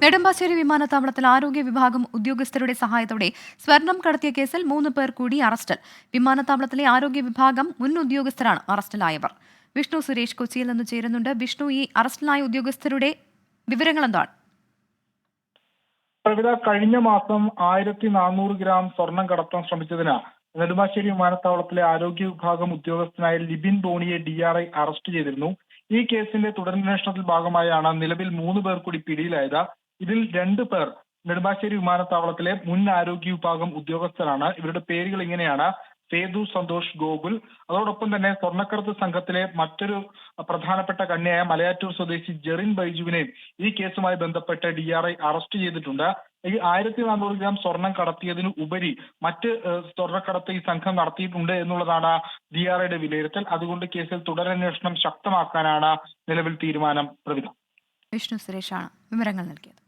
നെടുമ്പാശ്ശേരി വിമാനത്താവളത്തിൽ ആരോഗ്യ വിഭാഗം ഉദ്യോഗസ്ഥരുടെ സഹായത്തോടെ സ്വർണം കടത്തിയ കേസിൽ 3 പേർ കൂടി അറസ്റ്റിൽ. വിമാനത്താവളത്തിലെ ആരോഗ്യ വിഭാഗം മുൻ ഉദ്യോഗസ്ഥരാണ് അറസ്റ്റിലായവർ. വിഷ്ണു സുരേഷ് കൊച്ചിയിൽ നിന്ന് ചേരുന്നുണ്ട്. വിഷ്ണു, ഈ അറസ്റ്റിലായ ഉദ്യോഗസ്ഥരുടെ വിവരങ്ങൾ എന്താണ്? കഴിഞ്ഞ മാസം 1400 ഗ്രാം സ്വർണം കടത്താൻ ശ്രമിച്ചതിന് നെടുമ്പാശ്ശേരി വിമാനത്താവളത്തിലെ ആരോഗ്യ വിഭാഗം ഉദ്യോഗസ്ഥനായ ലിബിൻ ബോണിയെ DRI അറസ്റ്റ് ചെയ്തിരുന്നു. ഈ കേസിന്റെ തുടരന്വേഷണത്തിൽ ഭാഗമായാണ് നിലവിൽ 3 പേർ കൂടി പിടിയിലായത്. ഇതിൽ 2 പേർ നെടുമ്പാശ്ശേരി വിമാനത്താവളത്തിലെ മുൻ ആരോഗ്യ വിഭാഗം ഉദ്യോഗസ്ഥരാണ്. ഇവരുടെ പേരുകൾ ഇങ്ങനെയാണ്: സേതു സന്തോഷ് ഗോകുൽ. അതോടൊപ്പം തന്നെ സ്വർണ്ണക്കടത്ത് സംഘത്തിലെ മറ്റൊരു പ്രധാനപ്പെട്ട കണ്ണിയായ മലയാറ്റൂർ സ്വദേശി ജെറിൻ ബൈജുവിനെയും ഈ കേസുമായി ബന്ധപ്പെട്ട് DRI അറസ്റ്റ് ചെയ്തിട്ടുണ്ട്. ഈ 1400 ഗ്രാം സ്വർണം കടത്തിയതിനു ഉപരി മറ്റ് സ്വർണ്ണക്കടത്ത് ഈ സംഘം നടത്തിയിട്ടുണ്ട് എന്നുള്ളതാണ് DRIയുടെ വിലയിരുത്തൽ. അതുകൊണ്ട് കേസിൽ തുടരന്വേഷണം ശക്തമാക്കാനാണ് നിലവിൽ തീരുമാനം. പ്രവിധ വിഷ്ണു സുരേഷാണ് വിവരങ്ങൾ നൽകിയത്.